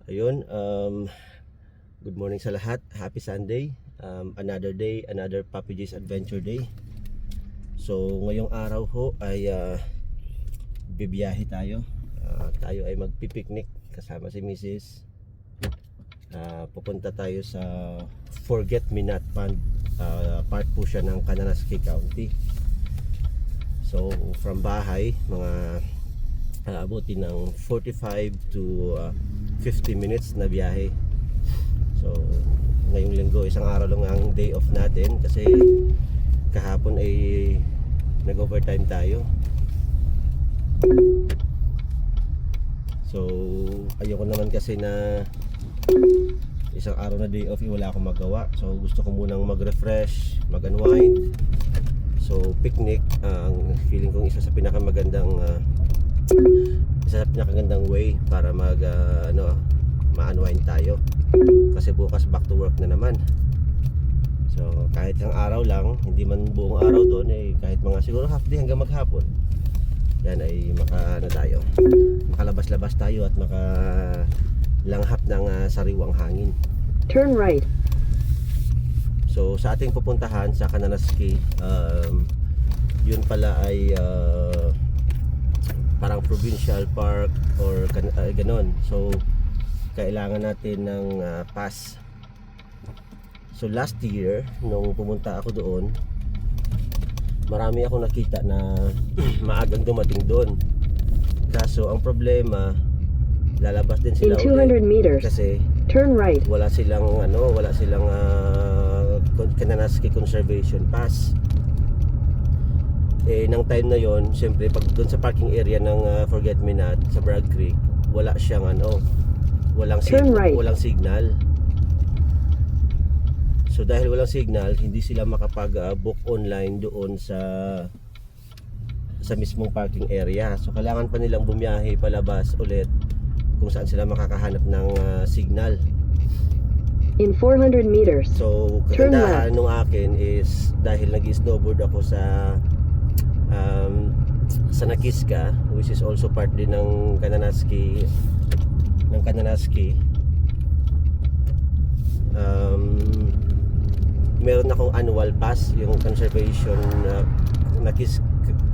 Ayun, good morning sa lahat. Happy Sunday. Another day, another Papi J's Adventure Day. So, ngayong araw ho ay bibiyahe tayo. Tayo ay magpipiknik kasama si Mrs. Pupunta tayo sa Forget Me Not Pond. Part po siya ng Cananasque County. So, from bahay, mga abuti ng 45 to 50 minutes na biyahe. So ngayong linggo, isang araw lang ang day off natin kasi kahapon ay nag-overtime tayo. So ayoko naman kasi na isang araw na day off wala akong magawa. So gusto ko munang mag-refresh, mag-unwind. So picnic ang feeling kong isa sa pinakamagandang way para ma-unwind tayo kasi bukas back to work na naman. So kahit ang araw lang, hindi man buong araw doon, kahit mga siguro half day hanggang maghapon, yan ay makalabas-labas tayo at makalanghap ng sariwang hangin. Turn right. So sa ating pupuntahan sa Cananasque, yun pala ay parang provincial park or ganon. So kailangan natin ng pass. So last year nung pumunta ako doon, marami akong nakita na maagang dumating doon. Kaso ang problema, lalabas din sila in 200 meters kasi turn right. wala silang Cananasque Conservation Pass. Nang time na yon, siyempre pag doon sa parking area ng Forget Me Not sa Bragg Creek, wala siyang walang signal. So dahil walang signal, hindi sila makapag-book online doon sa mismong parking area. So kailangan pa nilang bumiyahe palabas ulit kung saan sila makakahanap ng signal. In 400 meters. So kagandahan nung akin is dahil nag-snowboard ako sa Nakiska, which is also part din ng Cananasque. Meron akong annual pass, yung conservation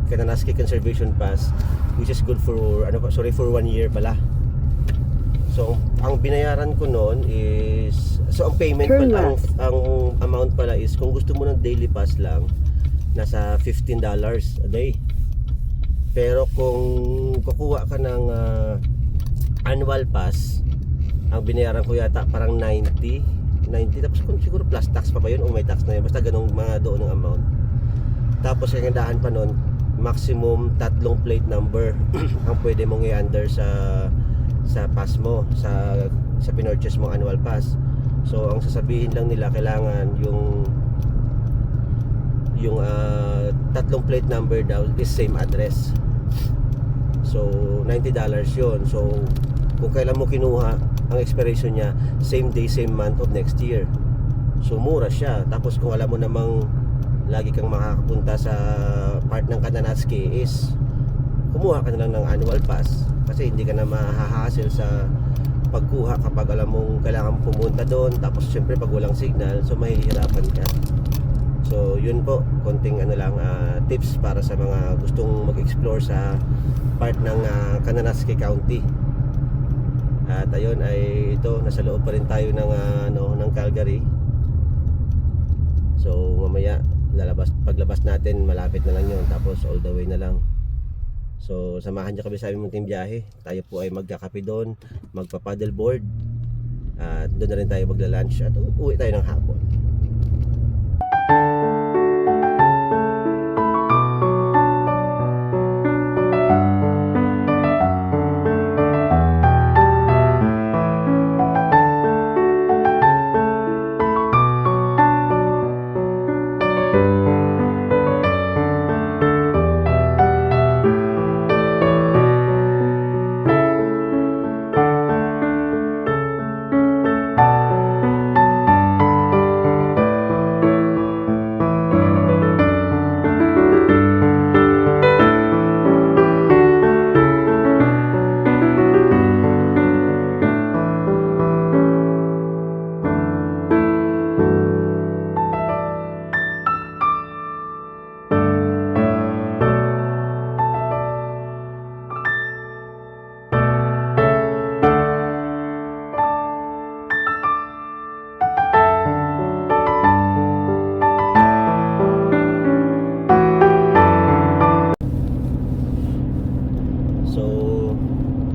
Cananasque Conservation Pass, which is good for for 1 year pala. So ang binayaran ko noon is, so ang payment pala, ang amount pala is, kung gusto mo ng daily pass lang, nasa $15 a day. Pero kung kukuha ka ng annual pass, ang binayaran ko yata parang 90, tapos kung siguro plus tax pa ba yun o may tax na yun, basta ganung mga doon ng amount. Tapos ang gandahan pa nun, maximum 3 plate number ang pwede mong i-under sa pass mo, sa pinurchase mong annual pass. So ang sasabihin lang nila, kailangan yung 3 plate number daw is same address. So $90 yun. So kung kailan mo kinuha, ang expiration niya same day, same month of next year. So mura siya. Tapos kung alam mo namang lagi kang makakapunta sa part ng Cananasque, is kumuha ka na lang ng annual pass kasi hindi ka na mahahassle sa pagkuha kapag alam mong kailangan mo pumunta doon. Tapos syempre pag walang signal, so mahihirapan ka. So yun po, konting tips para sa mga gustong mag-explore sa part ng Cananasque County. At ayun ay ito, nasa loob pa rin tayo ng Calgary. So mamaya paglabas natin, malapit na lang yun, tapos all the way na lang. So samahan niyo kami sa aming munting biyahe. Tayo po ay magkakape doon, magpa-paddleboard, at doon na rin tayo magla-lunch at uwi tayo ng hapon.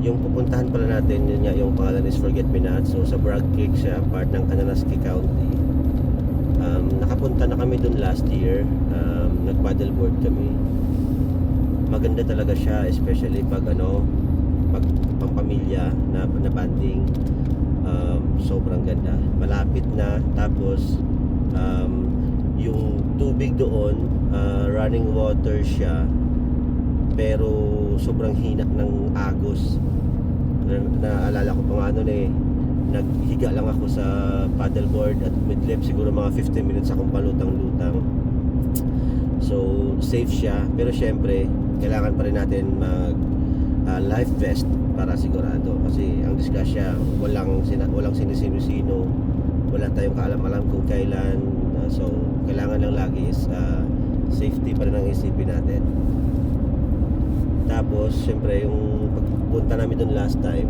Yung pupuntahan pala natin, yun nga, yung pangalan is Forget Me Not. So sa Bragg Creek siya, part ng Kananaskis County. Nakapunta na kami dun last year. Nag-paddleboard kami. Maganda talaga siya, especially pag pag pampamilya na banding. Sobrang ganda. Malapit na, tapos yung tubig doon, running water siya, pero sobrang hina ng agos. Naalala ko pa nga nun naghiga lang ako sa paddleboard at midlip, siguro mga 15 minutes akong palutang-lutang. So safe siya, pero syempre kailangan pa rin natin mag life vest para sigurado, kasi ang disgrasya walang sinisino-sino, wala tayong kaalam-alam kung kailan. So kailangan lang lagi is safety pa rin ang isipin natin. Tapos syempre yung pagpunta namin dun last time,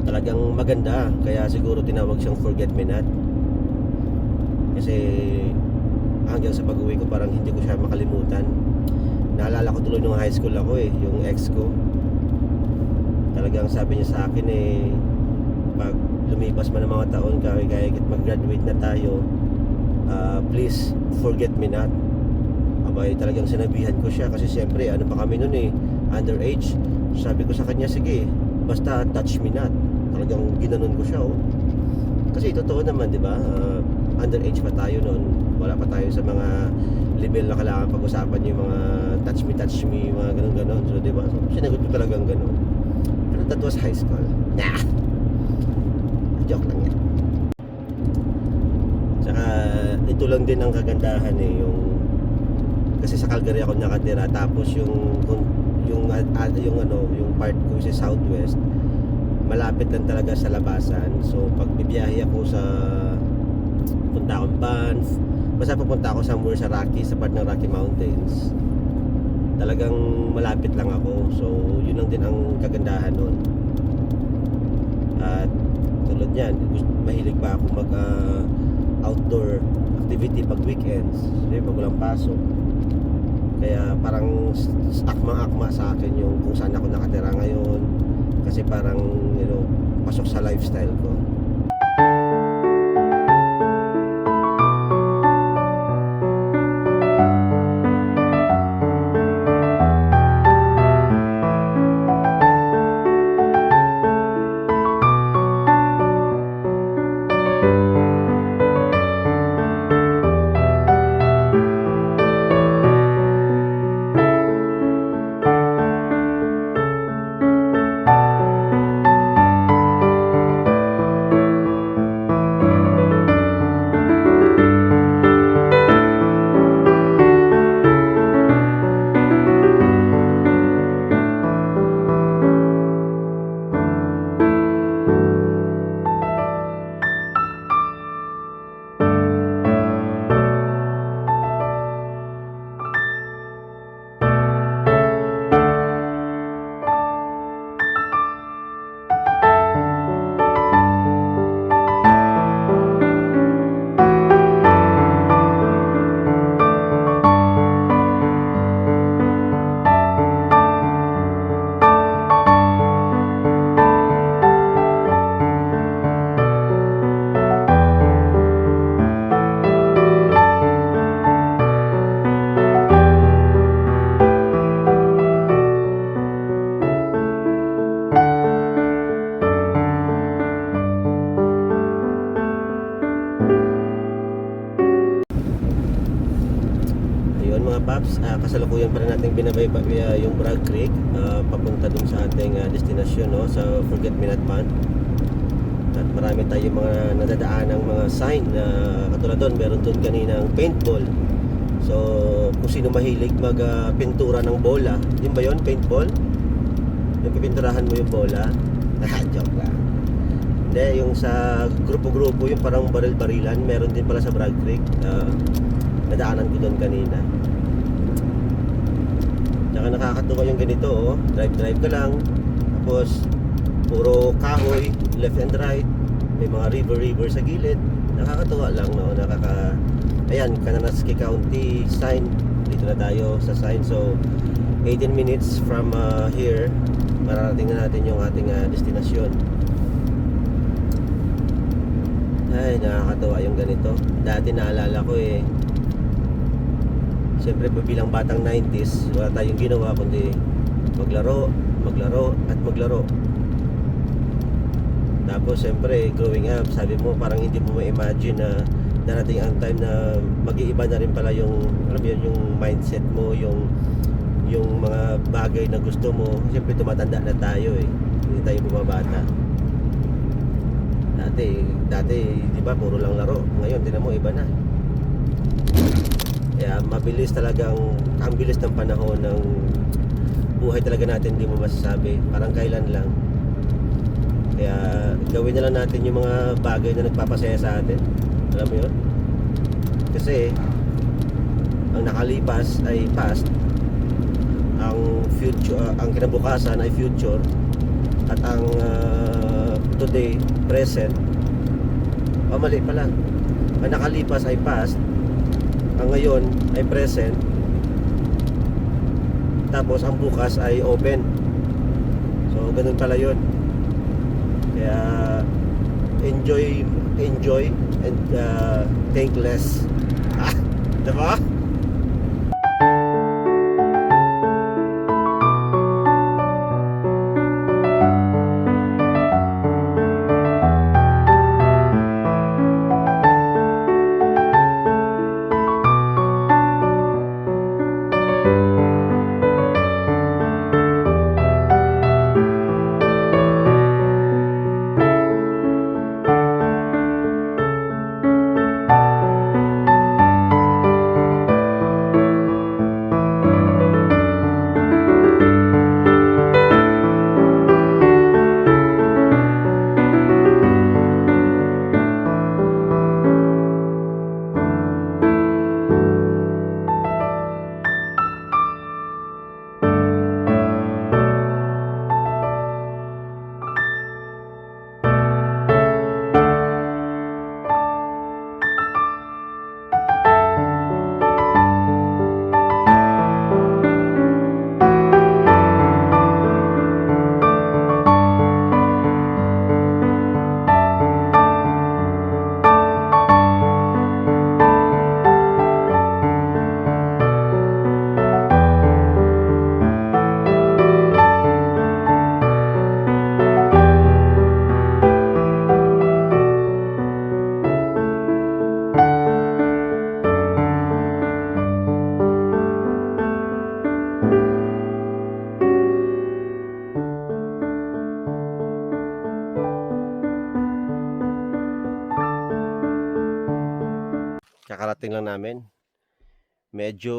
talagang maganda, kaya siguro tinawag siyang Forget Me Not. Kasi hanggang sa pag-uwi ko parang hindi ko siya makalimutan. Naalala ko tuloy nung high school ako yung ex ko. Talagang sabi niya sa akin pag lumipas man ng mga taon, kaya mag-graduate na tayo, please forget me not. Abay, talagang sinabihan ko siya, kasi siyempre ano pa kami nun underage. Sabi ko sa kanya, sige, basta touch me not. Talagang ginanon ko siya kasi totoo naman, di ba? Underage pa tayo noon, wala pa tayo sa mga level na kailangan pag-usapan yung mga touch me, mga ganun-ganon. So di ba, so, sinagot ko talagang ganon. Pero that was high school. Nah, joke lang yan. Tsaka ito lang din ang kagandahan yung kasi sa Calgary ako nakatira, tapos yung part ko sa Southwest, malapit lang talaga sa labasan. So pag bibiyahe ako punta akong Banff, basta pupunta ako somewhere sa Rockies, sa part ng Rocky Mountains, talagang malapit lang ako. So yun lang din ang kagandahan nun. At tulad yan, mahilig pa ako mag outdoor activity pag weekends, pag walang pasok. Kaya parang akma-akma sa akin yung kung saan ako nakatira ngayon, kasi parang pasok sa lifestyle ko. Paps, kasalukuyan pa rin natin binabaybay yung Bragg Creek, papunta dun sa ating destinasyon, sa Forget Me Not Month. At marami tayong mga nadadaan ng mga sign na katulad doon, meron doon kaninang paintball. So kung sino mahilig pintura ng bola, yun ba yun, paintball? Yung pipinturahan mo yung bola. Joke lang. Hindi, yung sa grupo-grupo, yung parang baril-barilan, meron din pala sa Bragg Creek. Nadaanan ko doon kanina. Saka nakakatuwa yung ganito, drive ka lang, tapos puro kahoy left and right, may mga river sa gilid. Nakakatuwa lang, ayan, Kananaskis County sign. Dito na tayo sa sign. So 18 minutes from here mararating na natin yung ating destinasyon. Ay, nakakatawa yung ganito. Dati naalala ko siyempre bilang batang 90s, wala tayong ginawa kundi maglaro, at maglaro. Tapos siyempre growing up, sabi mo parang hindi mo ma-imagine na darating ang time na mag-iiba na rin pala yung, alam mo yun, yung mindset mo, yung mga bagay na gusto mo. Siyempre tumatanda na tayo hindi tayo bumabata. Dati di ba puro lang laro, ngayon tinan mo iba na. Kaya mabilis talagang, ang bilis ng panahon ng buhay talaga natin, hindi mo masasabi, parang kailan lang. Kaya gawin na lang natin yung mga bagay na nagpapasaya sa atin, alam mo yun. Kasi ang nakalipas ay past, ang future, ang kinabukasan ay future, at ang today, present. Mali pala. Ang nakalipas ay past, ang ngayon ay present, tapos ang bukas ay open. So ganun pala yun. Kaya enjoy and think less. Diba? Kakarating lang namin. Medyo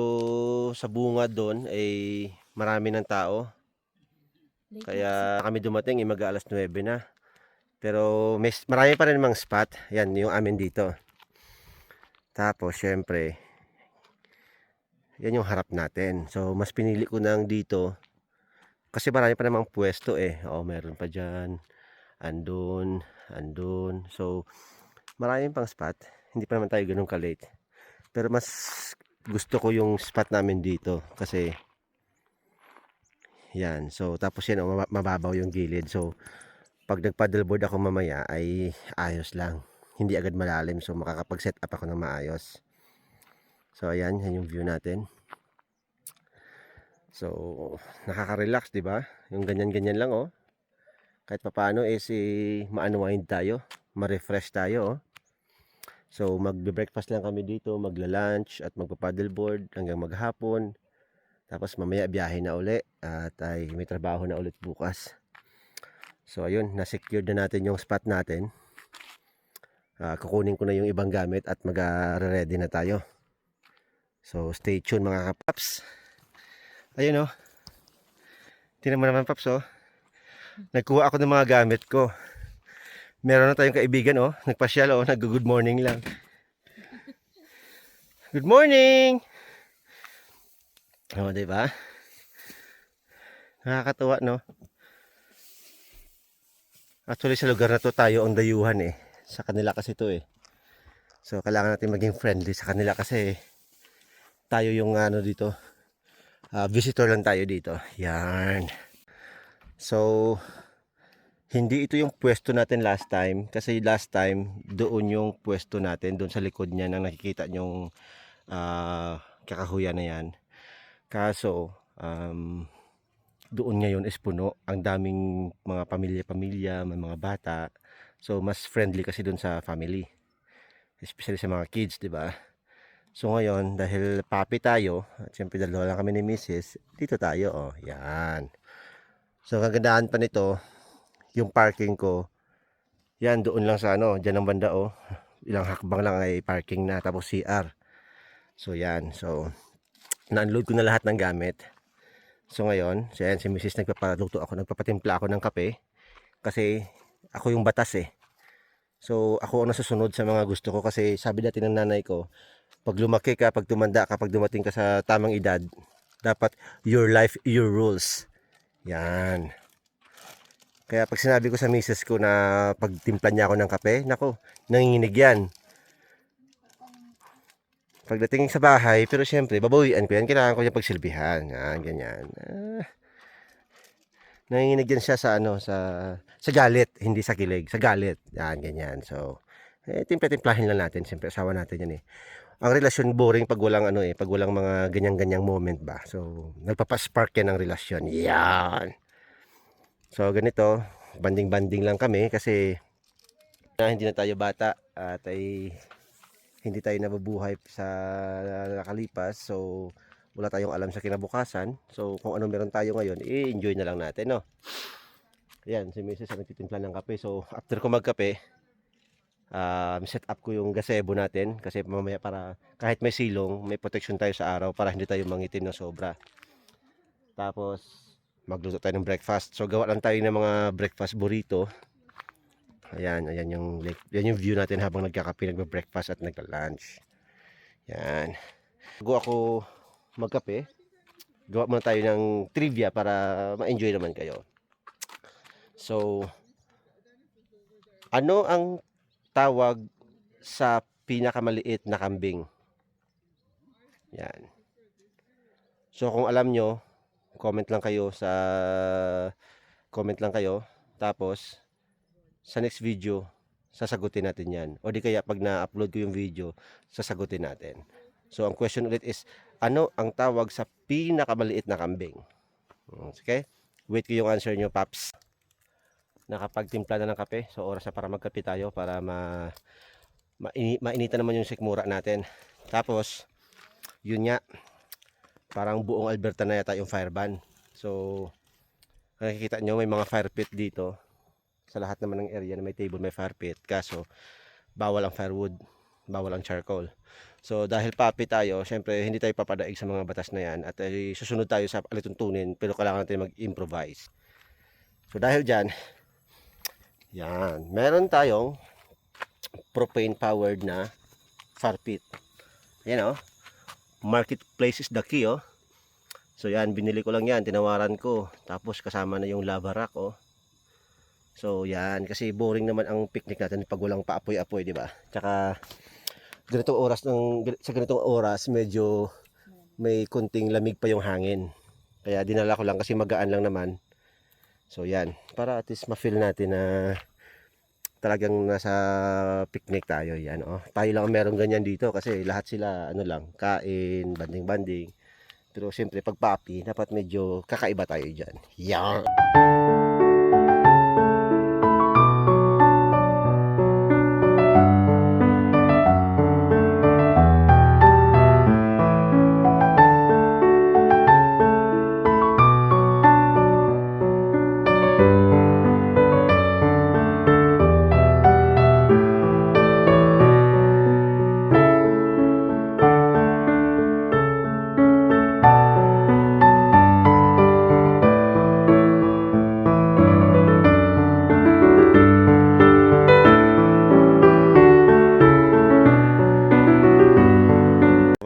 sa bunga doon ay marami ng tao. Kaya kami dumating mag-aalas 9 na. Pero marami pa rin mga spot. Yan yung amin dito. Tapos syempre, yan yung harap natin. So mas pinili ko nang dito. Kasi marami pa namang pwesto meron pa dyan. Andun. So maraming pang spot. Hindi pa naman tayo ganun ka-late. Pero mas gusto ko yung spot namin dito kasi yan. So tapos yan mababaw yung gilid. So pag nag-paddleboard ako mamaya ay ayos lang. Hindi agad malalim, so makakapag-set up ako ng maayos. So ayan, yan yung view natin. So nakaka-relax, 'di ba? Yung ganyan-ganyan lang Kahit papaano ma-unwind tayo, ma-refresh tayo So magbe-breakfast lang kami dito, magla-lunch at magpa-paddleboard hanggang maghapon. Tapos mamaya biyahe na uli at ay may trabaho na ulit bukas. So ayun, na-secure na natin yung spot natin. Kukunin ko na yung ibang gamit at mag-ready na tayo. So stay tuned mga kapaps. Ayun Tingnan mo naman paps Nagkuha ako ng mga gamit ko. Meron na tayong kaibigan nagpasyal nag-good morning lang. Good morning. Diba? Nakakatuwa Actually sa lugar na to tayo ang dayuhan Sa kanila kasi to So kailangan natin maging friendly sa kanila kasi tayo yung dito. Visitor lang tayo dito. Yan. So, hindi ito yung pwesto natin last time. Kasi last time, doon yung pwesto natin. Doon sa likod niya nang nakikita nyong kakahuyan na yan. Kaso, doon ngayon is puno. Ang daming mga pamilya-pamilya, may mga bata. So, mas friendly kasi doon sa family. Especially sa mga kids, di ba? So ngayon, dahil papi tayo, at siyempre dalawa lang kami ni Mrs., dito tayo, oh, yan. So kagandahan pa nito, yung parking ko, yan, doon lang sa ano, dyan ang banda, oh. Ilang hakbang lang ay parking na, tapos CR. So yan, so, na-unload ko na lahat ng gamit. So ngayon, so yan, si Mrs. nagpapatimpla ako ng kape, kasi ako yung batas eh. So ako ang nasusunod sa mga gusto ko, kasi sabi dati ng nanay ko, pag lumaki ka, pag tumanda ka, pag dumating ka sa tamang edad, dapat your life, your rules. Yan. Kaya pag sinabi ko sa misis ko na pagtimpla niya ako ng kape, nako, nanginginig yan. Pagdating sa bahay, pero syempre, babawian ko yan, kailangan ko yung pagsilbihan. Yan, ganyan. Nanginginig yan siya sa ano, sa galit, hindi sa kilig, sa galit. Yan, ganyan. So, timpla-timplahin lang natin, syempre, asawa natin yan eh. Ang relasyon boring pag walang ano eh, pag walang mga ganyan-ganyang moment ba. So, nagpapa-spark yan ng relasyon. Yan. So, ganito, banding-banding lang kami kasi hindi na tayo bata at ay hindi tayo nabubuhay sa nakalipas. So, wala tayong alam sa kinabukasan. So, kung ano meron tayo ngayon, i-enjoy na lang natin, no? Yan, si Mrs. ang nagtitimpla ng kape. So, after ko magkape, set up ko yung gazebo natin kasi mamaya para kahit may silong may protection tayo sa araw para hindi tayo mangitim na sobra. Tapos magluto tayo ng breakfast. So gawa lang tayo ng mga breakfast burrito. Ayan yung yan yung view natin habang nagkakape, nagbe-breakfast at nagla-lunch. Yan. Bago ako magkape, gawa muna tayo ng trivia para ma-enjoy naman kayo. So ano ang tawag sa pinakamaliit na kambing? Yan. So kung alam nyo, comment lang kayo. Tapos sa next video, sasagutin natin yan. O di kaya pag na-upload ko yung video, sasagutin natin. So ang question ulit is, ano ang tawag sa pinakamaliit na kambing? Okay? Wait ko yung answer nyo, paps. Nakapagtimpla na ng kape, so oras na para magkape tayo para mainitan naman yung sikmura natin. Tapos yun nga, parang buong Alberta na yata yung fire ban. So nakikita nyo may mga fire pit dito sa lahat naman ng area na may table, may fire pit. Kaso bawal ang firewood, bawal ang charcoal. So dahil papi tayo, syempre hindi tayo papadaig sa mga batas na yan at susunod tayo sa alituntunin, pero kailangan natin mag-improvise. So dahil dyan, yan, meron tayong propane powered na fire pit. Yan, oh, marketplace is the key, oh. So yan, binili ko lang yan, tinawaran ko, tapos kasama na yung lava rack, oh. So yan, kasi boring naman ang picnic natin pag walang paapoy-apoy, di ba? Tsaka sa ganitong oras medyo may kunting lamig pa yung hangin. Kaya dinala ko lang kasi magaan lang naman. So yan, para at least ma-feel natin na talagang nasa picnic tayo. Yan, oh. Tayo lang meron ganyan dito kasi lahat sila ano lang, kain, banding-banding. Pero siyempre pag papi, dapat medyo kakaiba tayo dyan. Yan.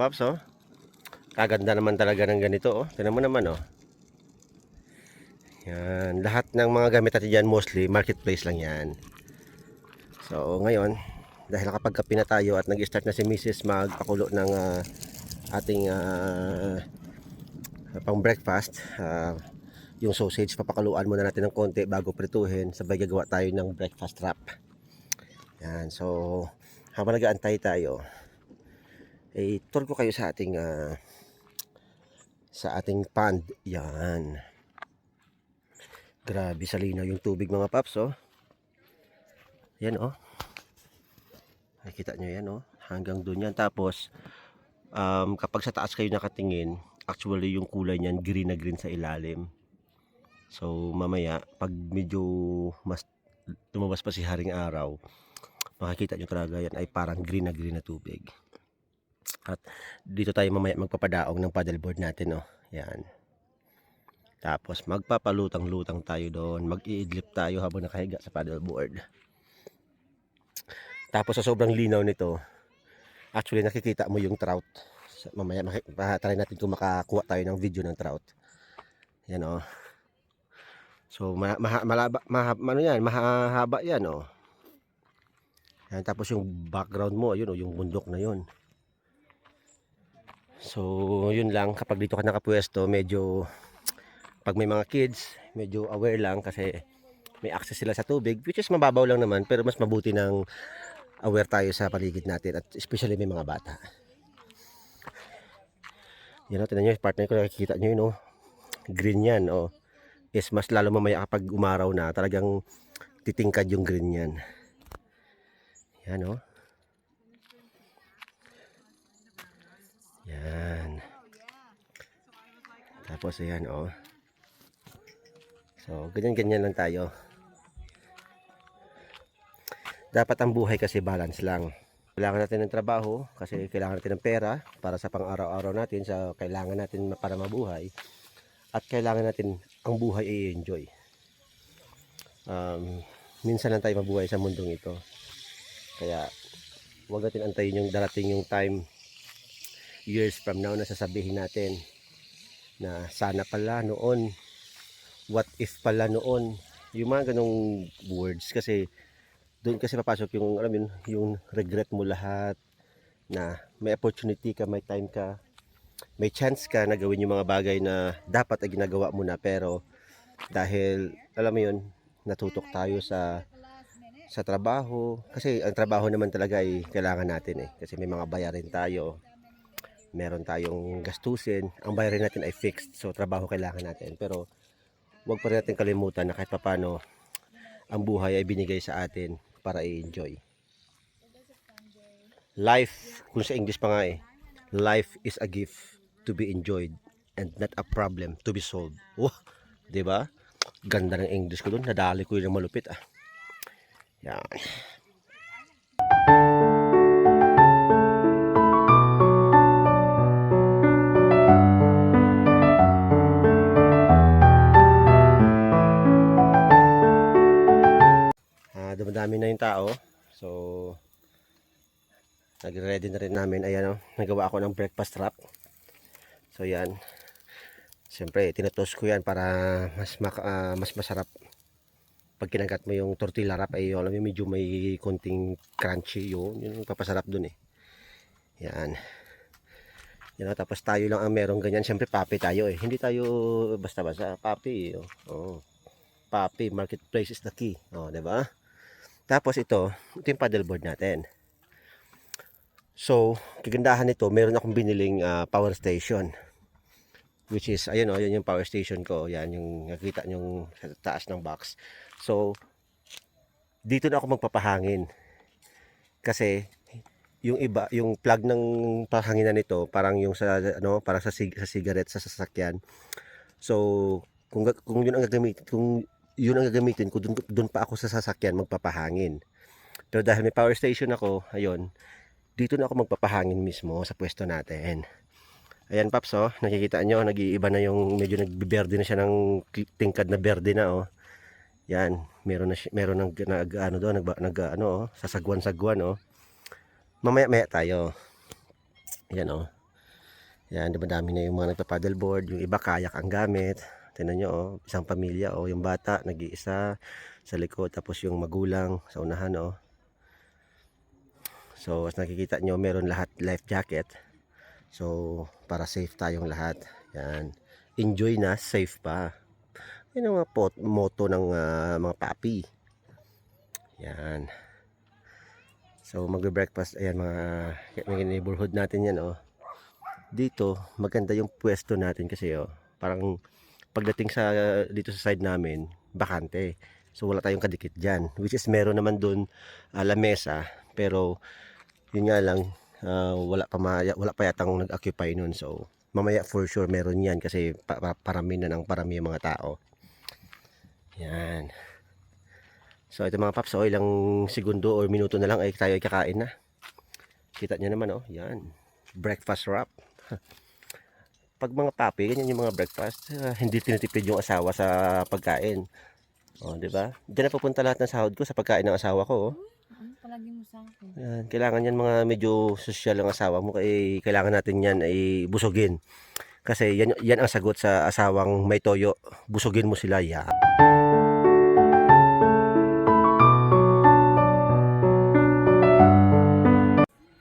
Paps, oh. Kaganda naman talaga ng ganito, oh. Tingnan mo naman, oh. Yan, lahat ng mga gamit natin dyan mostly marketplace lang yan. So ngayon, dahil nakapagkape na tayo at nag-start na si Mrs. magpakulo ng ating pang breakfast, yung sausage, papakaluan muna natin ng konti bago prituhin, sabay gagawa tayo ng breakfast wrap. Yan, so habang nag-aantay tayo, tour ko kayo sa ating pond. Yan, grabe sa linaw yung tubig mga paps, oh. Yan, oh, nakikita nyo yan, oh, hanggang dun yan. Tapos kapag sa taas kayo nakatingin, actually yung kulay niyan green na green sa ilalim. So mamaya pag medyo mas lumabas pa si haring araw, makikita nyo talaga yan ay parang green na tubig. At dito tayo mamaya magpapadaong ng paddleboard natin, oh. Yan. Tapos magpapalutang-lutang tayo doon, mag-iidlip tayo habang nakahiga sa paddleboard. Tapos sa sobrang linaw nito, actually nakikita mo yung trout. Mamaya try natin kung makakuha tayo ng video ng trout. Yan, oh. So mahaba yan, oh. Yan, tapos yung background mo, ayun, oh, yung bundok na yun. So yun lang, kapag dito ka nakapwesto, medyo pag may mga kids, medyo aware lang kasi may access sila sa tubig, which is mababaw lang naman, pero mas mabuti ng aware tayo sa paligid natin, at especially may mga bata. Yan, oh, tingnan nyo, partner ko, nakikita nyo yun, oh, green yan, oh. Yes, mas lalo mamaya kapag umaraw na, talagang titingkad yung green yan. Yan, oh. Yan. Tapos ayan, oh. So ganyan lang tayo. Dapat ang buhay kasi balance lang. Kailangan natin ng trabaho kasi kailangan natin ng pera para sa pang-araw-araw natin, sa kailangan natin para mabuhay, at kailangan natin ang buhay i-enjoy. Minsan lang tayo mabuhay sa mundong ito, kaya huwag natin antayin yung darating yung time, years from now, na sasabihin natin na sana pala noon, what if pala noon, yung mga ganong words. Kasi doon kasi papasok yung, alam yun, yung regret mo lahat, na may opportunity ka, may time ka, may chance ka na gawin yung mga bagay na dapat ay ginagawa mo na, pero dahil, alam mo yun, natutok tayo sa trabaho. Kasi ang trabaho naman talaga ay kailangan natin, kasi may mga bayarin tayo, meron tayong gastusin, ang bayarin natin ay fixed, so trabaho kailangan natin. Pero huwag pa rin natin kalimutan na kahit papano ang buhay ay binigay sa atin para i-enjoy. Life, kung sa English pa nga, life is a gift to be enjoyed and not a problem to be solved. Oh, 'di ba? Ganda ng English ko doon, nadali ko yung malupit, ah. Yan. Dumadami na yung tao. So nagre-ready na rin namin. Ayan, oh, nagawa ako ng breakfast wrap. So yan, siyempre tinutoast ko yan para mas masarap. Pag kinagat mo yung tortilla wrap, ay alam mo, medyo may konting crunchy, yung papasarap dun, yan. Yan, tapos tayo lang ang merong ganyan. Siyempre papi tayo, hindi tayo basta-basta. Papi, oh. Papi, marketplace is the key, diba? Tapos ito yung paddleboard natin. So kagandahan nito, meron akong biniling power station, which is ayun, yun yung power station ko. Yan yung nakita nyo sa taas ng box. So dito na ako magpapahangin, kasi yung iba, yung plug ng pahanginan nito parang yung sa para sa cigarette sa sasakyan. So kung yun ang gagamitin ko, dun pa ako sa sasakyan magpapahangin. Pero dahil may power station ako, ayun, dito na ako magpapahangin mismo sa pwesto natin. Ayan, paps, nakikita nyo, nag-iiba na yung, medyo nagbiberde na siya ng tingkad na berde na, yan, meron sasagwan-sagwan, mamaya tayo. Yan, yan, madami na yung mga nagpa-paddleboard, yung iba kayak ang gamit. Tingnan nyo, isang pamilya, yung bata nag-iisa sa likod, tapos yung magulang sa unahan, So as nakikita nyo, meron lahat life jacket. So para safe tayong lahat. Yan, enjoy na, safe pa. Yan ang mga moto ng mga papi. Yan. So magbe-breakfast, ayan mga neighborhood natin yan oh. Dito maganda yung pwesto natin kasi oh, parang pagdating sa dito sa side namin, bakante. So wala tayong kadikit diyan, which is meron naman doon lamesa, pero yun nga lang wala pa yatang nag-occupy noon. So mamaya for sure meron yan kasi parami na ng parami yung mga tao. Yan. So ito mga paps, ilang segundo or minuto na lang ay tayo ay kakain na. Kita nyo naman oh, yan. Breakfast wrap. Pag mga papi, ganyan yung mga breakfast, hindi tinitipid yung asawa sa pagkain. Oh, di ba? Diyan na pupunta lahat ng sahod ko sa pagkain ng asawa ko. Oh. Ano palagi mo sa akin? Yan, kailangan yan mga medyo social ang asawa mo, kaya kailangan natin yan ay busugin. Kasi yan ang sagot sa asawang may toyo. Busugin mo sila, ya.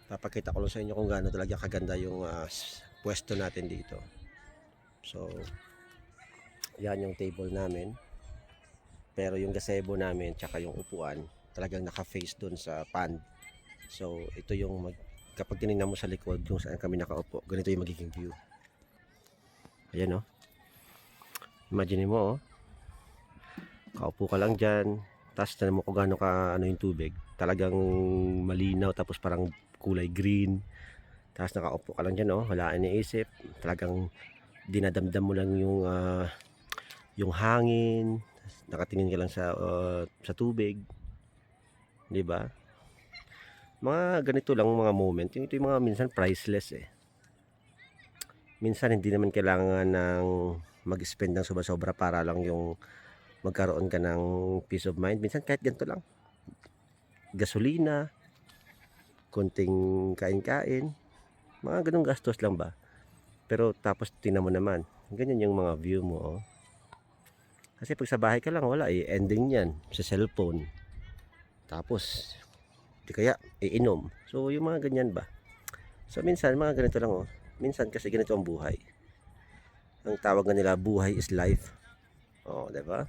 Papakita ko lang sa inyo kung gaano talaga kaganda yung pwesto natin dito. So, yan yung table namin. Pero yung gazebo namin, tsaka yung upuan, talagang naka-face dun sa pond. So, ito yung kapag tinignan mo sa likod kung saan kami nakaupo, ganito yung magiging view. Ayan oh. Imagine mo oh. Kaupo ka lang dyan. Tapos tanong mo kung gaano ka ano yung tubig. Talagang malinaw, tapos parang kulay green. Tapos nakaupo ka lang dyan oh. Wala iniisip. Talagang dinadamdam mo lang yung hangin. Nakatingin ka lang sa tubig. 'Di ba? Mga ganito lang mga moment. Ito yung mga minsan priceless eh. Minsan hindi naman kailangan ng mag-spend ng sobra-sobra para lang yung magkaroon ka ng peace of mind. Minsan kahit ganito lang. Gasolina, konting kain-kain, mga ganung gastos lang ba. Pero tapos tingnan mo naman, ganyan yung mga view mo oh. Kasi pag sa bahay ka lang, wala eh, ending yan sa cellphone. Tapos di kaya iinom. So yung mga ganyan ba. So minsan mga ganito lang oh. Minsan kasi ganito ang buhay. Ang tawag nga nila, buhay is life. Oh, 'di ba?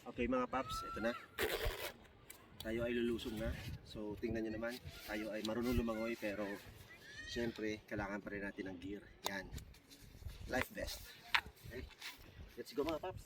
Okay mga paps, ito na. Tayo ay lulusong na. So tingnan niyo naman, tayo ay marunong lumangoy pero siyempre kailangan pa rin natin ng gear. Yan. Life vest. Okay. Let's go mga paps.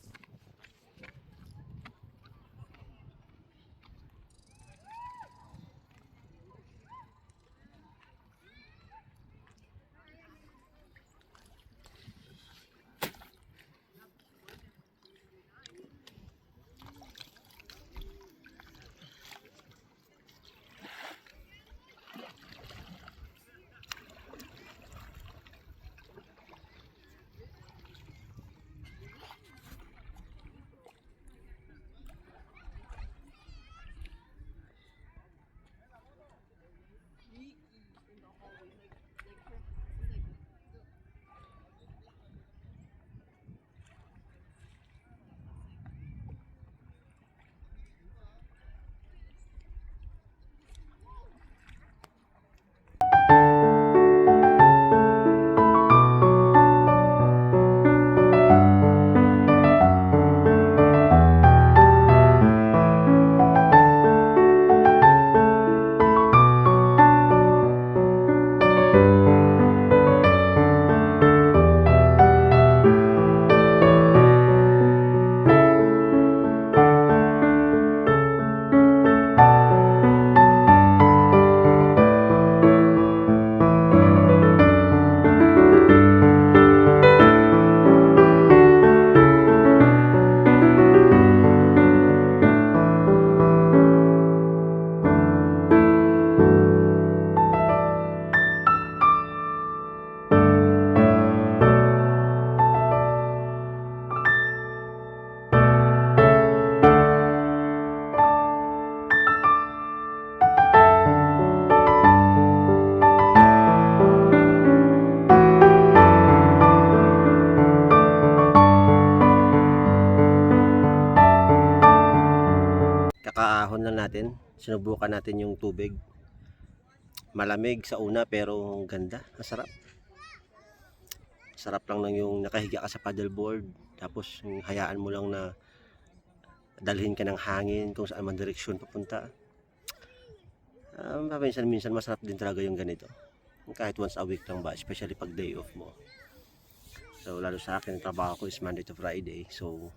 Kakaahon lang natin, sinubukan natin yung tubig. Malamig sa una pero ang ganda, masarap. Sarap lang yung nakahiga ka sa paddleboard, Tapos yung hayaan mo lang na dalhin ka ng hangin kung saan man direksyon papunta. Minsan masarap din talaga yung ganito. Kahit once a week lang ba, especially pag day off mo. So lalo sa akin, ang trabaho ko is Monday to Friday. So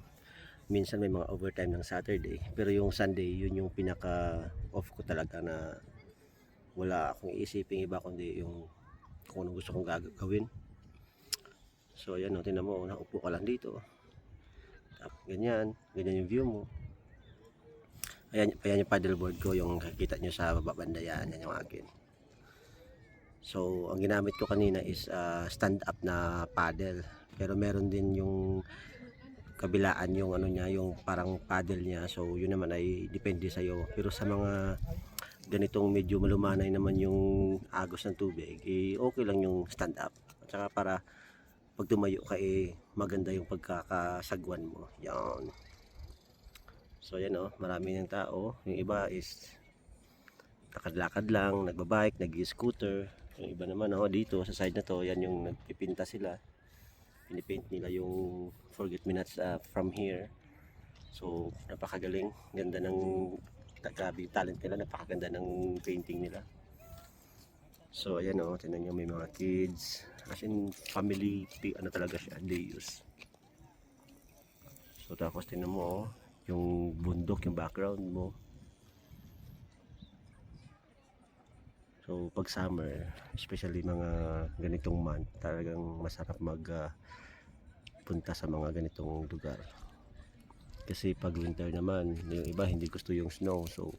minsan may mga overtime ng Saturday. Pero yung Sunday, yun yung pinaka off ko talaga na wala akong iisipin iba kundi yung kung anong gusto kong gagawin. So ayan, tingnan mo, naupo ka lang dito. Tapos ganyan yung view mo. Ayan yung paddleboard ko, yung nakikita nyo sa baba banda yan yung akin. So ang ginamit ko kanina is stand up na paddle. Pero meron din yung kabilaan yung ano niya, yung parang paddle niya. So yun naman ay depende sa iyo. Pero sa mga ganitong medyo malumanay naman yung agos ng tubig, okay lang yung stand up. At saka para pag tumayo ka maganda yung pagkakasagwan mo. Yan. So yan marami ng tao. Yung iba is lakad-lakad lang, nagbabike, nag-scooter. Yung iba naman dito sa side na to, yan yung nagpipinta sila. Pinipaint nila yung Forget Me Nots from here. So napakagaling, ganda ng grabe talent nila, napakaganda ng painting nila. So ayan tingnan nyo, may mga kids, as in family, ano talaga siya, day use. So tapos tingnan mo yung bundok, yung background mo. So pag summer, especially mga ganitong month, talagang masarap punta sa mga ganitong lugar. Kasi pag winter naman, yung iba hindi gusto yung snow. So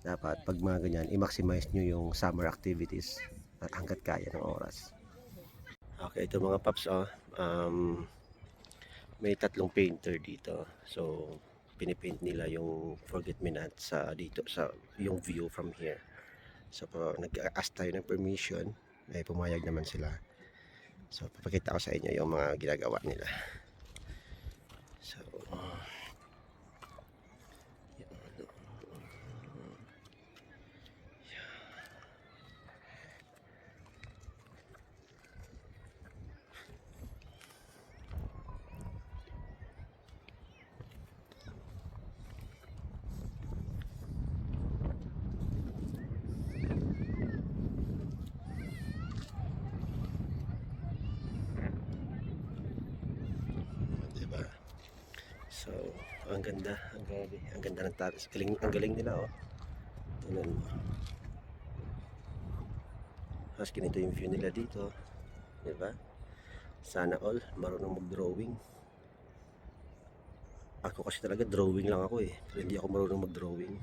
dapat pag mga ganyan, i-maximize nyo yung summer activities hanggat kaya ng oras. Okay, ito mga paps may 3 painter dito. So pinipaint nila yung Forget Me Not dito sa yung view from here. So nag-ask tayo ng permission, ay pumayag naman sila. So papakita ko sa inyo yung mga ginagawa nila. So So, ang ganda, ang ganda ng taris. Ang galing nila Tingnan mo. Tapos ganito yung view nila dito. Diba? Sana all marunong mag-drawing. Ako kasi talaga drawing lang ako pero hindi ako marunong mag-drawing.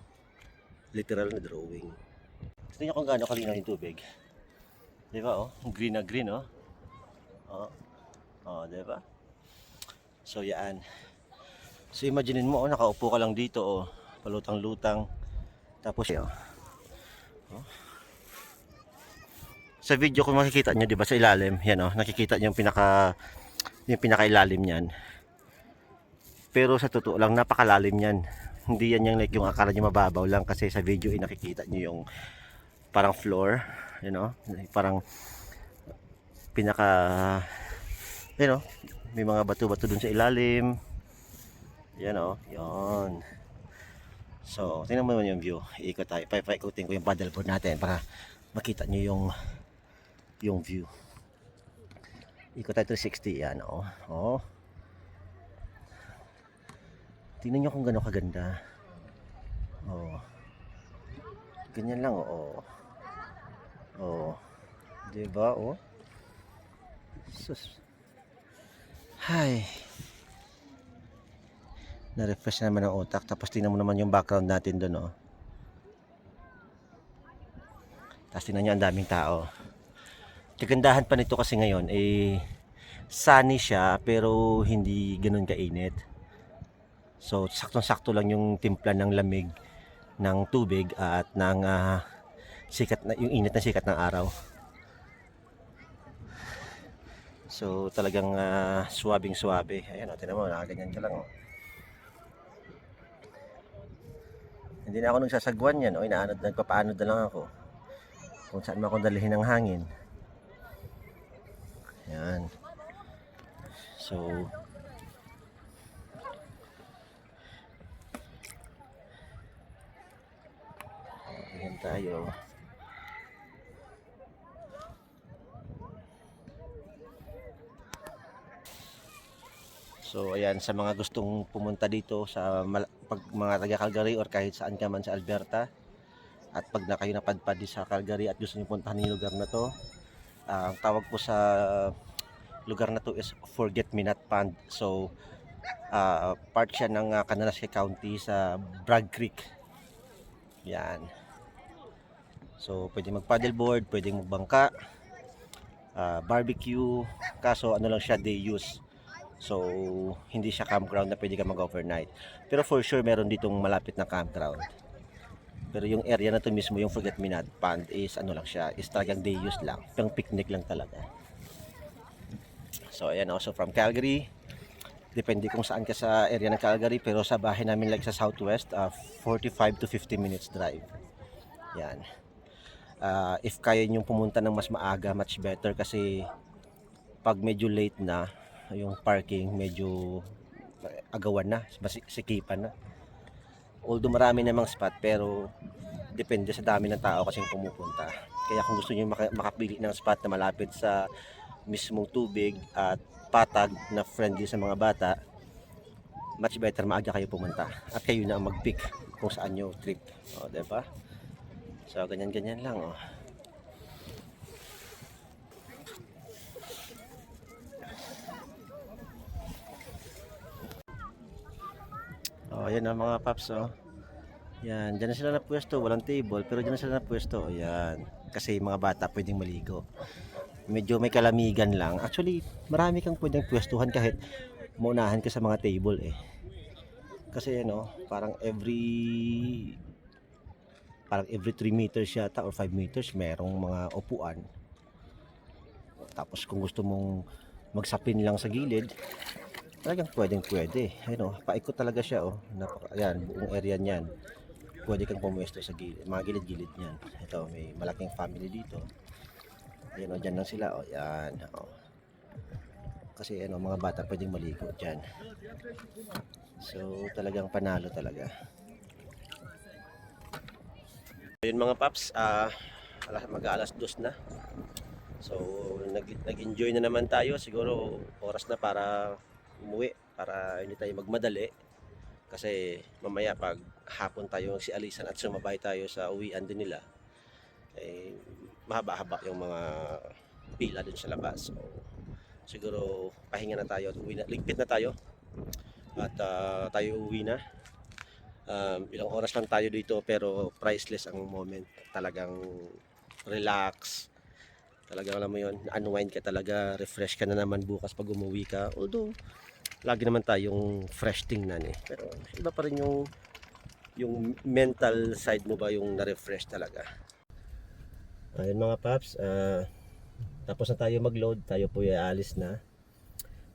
Literal na drawing. Gusto niyo kung gaano kalinaw yung tubig? Diba green na green diba? So yan. So imagine mo nakaupo ka lang dito palutang-lutang. Tapos sa video kung makikita nyo, 'di ba, sa ilalim, yan nakikita nyo yung pinakailalim niyan. Pero sa totoo lang napakalalim niyan. Hindi yan yung akala nyo mababaw lang, kasi sa video nakikita nyo yung parang floor, parang may mga bato-bato dun sa ilalim. Yan yan. So tingnan mo naman yung view. Iikot tayo, paikutin ko yung paddleboard natin para makita nyo yung view. Ikot tayo 360 yan tingnan nyo kung gano'ng kaganda. Ganyan lang diba sus. Hay, na-refresh naman ang utak. Tapos tingnan mo naman yung background natin doon tapos tingnan nyo, ang daming tao. Kagandahan pa nito kasi ngayon sunny siya pero hindi ganoon kainit. So saktong-sakto lang yung timpla ng lamig ng tubig at ng yung init na sikat ng araw. So talagang suwabing-suwabe. Ayan tingnan mo, nakaganyan ka lang Hindi na ako nagsasagwan yan nagpapaanod na lang ako kung saan man ako dalhin ng hangin. Yan. So Ayan tayo. So ayan, sa mga gustong pumunta dito sa pag mga taga Calgary or kahit saan ka man sa Alberta, at pag na kayo napadpad di sa Calgary at gusto niyo puntahan yung lugar na to, ang tawag po sa lugar na to is Forget Me Not Pond. So part siya ng Canarsie County sa Bragg Creek. Yan. So pwede mag paddleboard, pwede magbangka, barbecue, kaso ano lang siya, day use. So hindi siya campground na pwede ka mag-overnight. Pero for sure meron ditong malapit na campground. Pero yung area na to mismo, yung Forget Me Not Pond, is ano lang siya, is talagang day use lang, pang picnic lang talaga. So ayan, also from Calgary, depende kung saan ka sa area ng Calgary, pero sa bahay namin like sa southwest, 45 to 50 minutes drive. Yan. If kaya nyo pumunta ng mas maaga, much better, kasi pag medyo late na yung parking, medyo agawan na, sikipan na. Although marami namang spot, pero depende sa dami ng tao kasing pumupunta. Kaya kung gusto niyo makapili ng spot na malapit sa mismong tubig at patag na friendly sa mga bata, much better maaga kayo pumunta at kayo na ang mag-pick kung saan nyo trip. O, diba? So ganyan-ganyan lang. O. Oh, ayan ang mga paps, oh. Yan, diyan na sila na pwesto, walang table, pero diyan na sila na pwesto. Ayan, kasi mga bata pwedeng maligo. Medyo may kalamigan lang. Actually, marami kang pwedeng pwestuhan kahit maunahan ka sa mga table eh. Kasi ano, parang every 3 meters yata or 5 meters merong mga upuan. Tapos kung gusto mong magsapin lang sa gilid, talagang pwede. Ayun, oh, paikot talaga siya, oh. Ayan, buong area niyan. Pwede kang pumuesto sa gilid, mga gilid-gilid niyan. Ito, may malaking family dito. Ayun, oh, dyan lang sila, oh. Yan, oh. Kasi ano, mga bata pwedeng maligo dyan. So, talagang panalo talaga. Ayun mga paps, mag-alas 2 na. So, nag-enjoy na naman tayo. Siguro, oras na para umuwi, para hindi tayo magmadali. Kasi mamaya pag hapon tayo magsialisan at sumabay tayo sa uwian din nila, eh, mahaba-haba yung mga pila dun sa labas. So, siguro pahinga na tayo at uwi na. Ligpit na tayo at tayo uwi na. Ilang oras lang tayo dito, pero priceless ang moment. Talagang relax, talagang alam mo yun, unwind ka talaga, refresh ka na naman bukas pag umuwi ka. Although lagi naman tayong fresh tingnan eh, pero iba pa rin yung mental side mo ba yung na-refresh talaga. Ayun mga paps, tapos na tayo mag-load, tayo po ay alis na.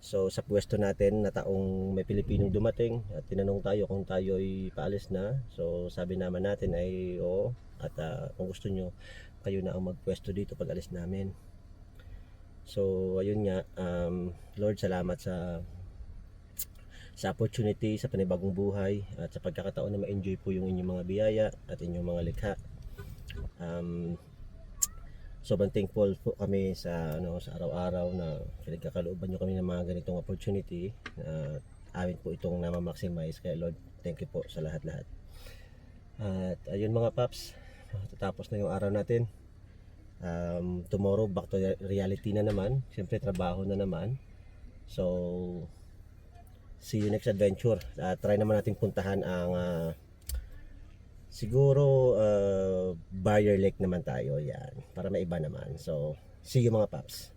So sa pwesto natin na taong may Pilipinong dumating at tinanong tayo kung tayo ay paalis na. So sabi naman natin ay oo, at kung gusto nyo, kayo na ang magpwesto dito pag alis namin. So ayun nga, Lord, salamat sa opportunity, sa panibagong buhay, at sa pagkakataon na ma-enjoy po yung inyong mga biyaya at inyong mga likha. Sobrang thankful po kami sa araw-araw na pinagkakalooban nyo kami ng mga ganitong opportunity. Amin po itong na-maximize. Kaya Lord, thank you po sa lahat-lahat. At ayun mga paps, tatapos na yung araw natin. Tomorrow back to reality na naman. Siyempre trabaho na naman. So see you next adventure. Try naman natin puntahan ang siguro Barrier Lake naman tayo, yan, para maiba naman. So see you mga paps.